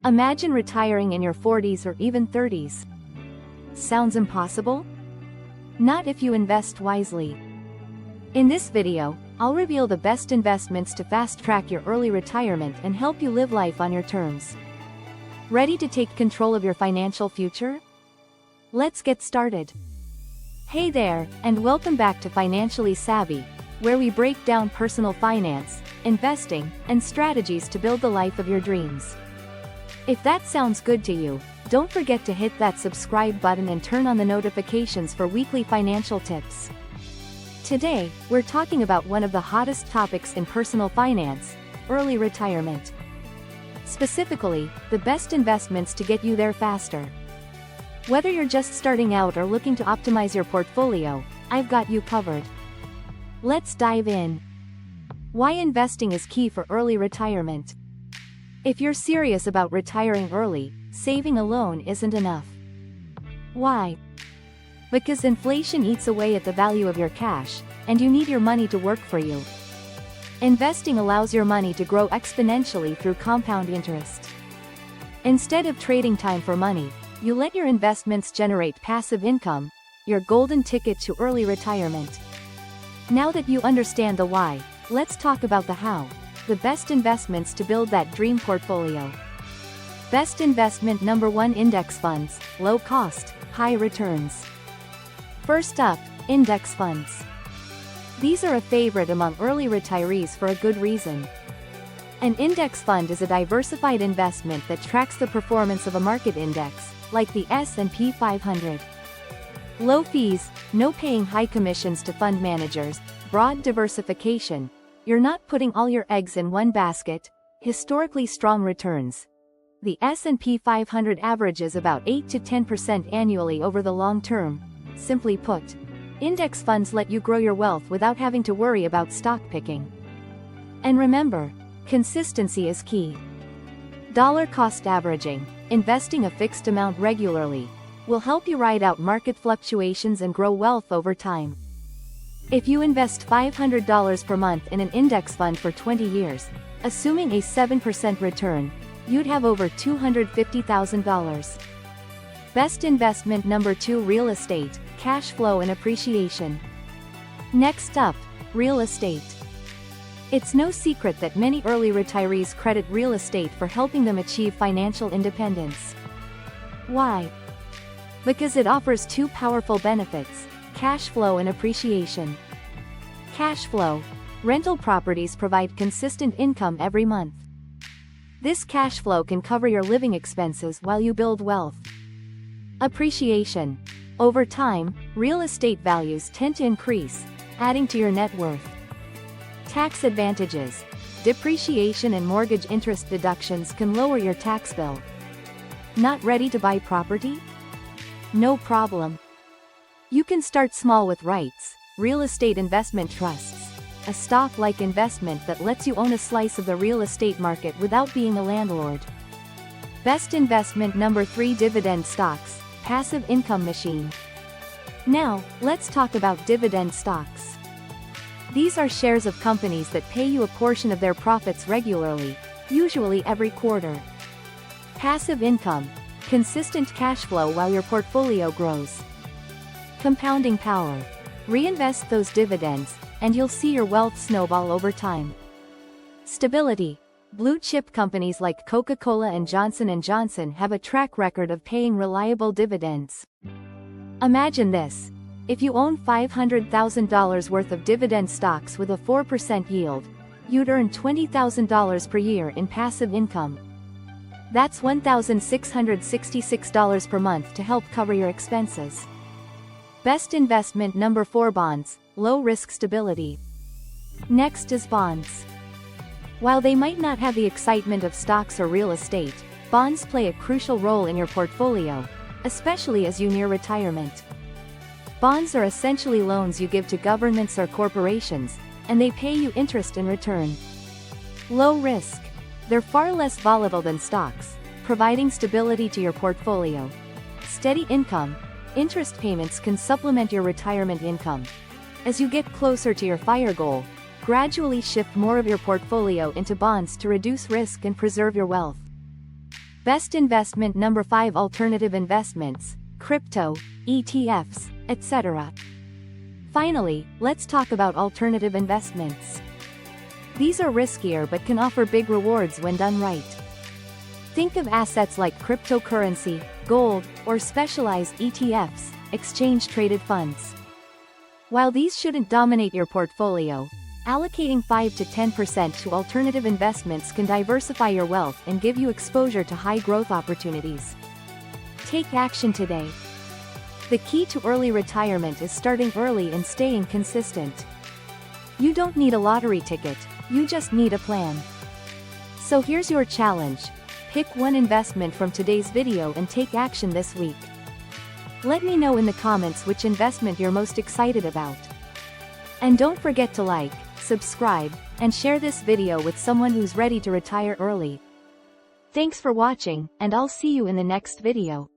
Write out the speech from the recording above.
Imagine retiring in your 40s or even 30s. Sounds impossible? Not if you invest wisely. In this video, I'll reveal the best investments to fast-track your early retirement and help you live life on your terms. Ready to take control of your financial future? Let's get started. Hey there, and welcome back to Financially Savvy, where we break down personal finance, investing, and strategies to build the life of your dreams. If that sounds good to you, don't forget to hit that subscribe button and turn on the notifications for weekly financial tips. Today, we're talking about one of the hottest topics in personal finance, early retirement. Specifically, the best investments to get you there faster. Whether you're just starting out or looking to optimize your portfolio, I've got you covered. Let's dive in. Why investing is key for early retirement. If you're serious about retiring early, saving alone isn't enough. Why? Because inflation eats away at the value of your cash, and you need your money to work for you. Investing allows your money to grow exponentially through compound interest. Instead of trading time for money, you let your investments generate passive income, your golden ticket to early retirement. Now that you understand the why, let's talk about the how. The best investments to build that dream portfolio. Best investment number 1: index funds, low cost, high returns. First up, index funds. These are a favorite among early retirees for a good reason. An index fund is a diversified investment that tracks the performance of a market index, like the S&P 500. Low fees, no paying high commissions to fund managers, broad diversification. You're not putting all your eggs in one basket. Historically strong returns. The S&P 500 averages about 8 to 10% annually over the long term. Simply put, index funds let you grow your wealth without having to worry about stock picking. And remember, consistency is key. Dollar cost averaging, investing a fixed amount regularly, will help you ride out market fluctuations and grow wealth over time. If you invest $500 per month in an index fund for 20 years, assuming a 7% return, you'd have over $250,000. Best investment number 2: real estate, cash flow and appreciation. Next up, real estate. It's no secret that many early retirees credit real estate for helping them achieve financial independence. Why? Because it offers two powerful benefits: cash flow and appreciation. Cash flow. Rental properties provide consistent income every month. This cash flow can cover your living expenses while you build wealth. Appreciation. Over time, real estate values tend to increase, adding to your net worth. Tax advantages. Depreciation and mortgage interest deductions can lower your tax bill. Not ready to buy property? No problem. You can start small with REITs, real estate investment trusts, a stock-like investment that lets you own a slice of the real estate market without being a landlord. Best investment number 3: dividend stocks, passive income machine. Now, let's talk about dividend stocks. These are shares of companies that pay you a portion of their profits regularly, usually every quarter. Passive income. Consistent cash flow while your portfolio grows. Compounding power. Reinvest those dividends, and you'll see your wealth snowball over time. Stability. Blue-chip companies like Coca-Cola and Johnson & Johnson have a track record of paying reliable dividends. Imagine this. If you own $500,000 worth of dividend stocks with a 4% yield, you'd earn $20,000 per year in passive income. That's $1,666 per month to help cover your expenses. Best investment number 4: bonds, low-risk stability. Next is bonds. While they might not have the excitement of stocks or real estate, bonds play a crucial role in your portfolio, especially as you near retirement. Bonds are essentially loans you give to governments or corporations, and they pay you interest in return. Low risk. They're far less volatile than stocks, providing stability to your portfolio. Steady income. Interest payments can supplement your retirement income. As you get closer to your FIRE goal, gradually shift more of your portfolio into bonds to reduce risk and preserve your wealth. Best investment number 5. Alternative investments, crypto, ETFs, etc. Finally, let's talk about alternative investments. These are riskier but can offer big rewards when done right. Think of assets like cryptocurrency, gold, or specialized ETFs, exchange-traded funds. While these shouldn't dominate your portfolio, allocating 5 to 10% to alternative investments can diversify your wealth and give you exposure to high-growth opportunities. Take action today. The key to early retirement is starting early and staying consistent. You don't need a lottery ticket, you just need a plan. So here's your challenge. Pick one investment from today's video and take action this week. Let me know in the comments which investment you're most excited about. And don't forget to like, subscribe, and share this video with someone who's ready to retire early. Thanks for watching, and I'll see you in the next video.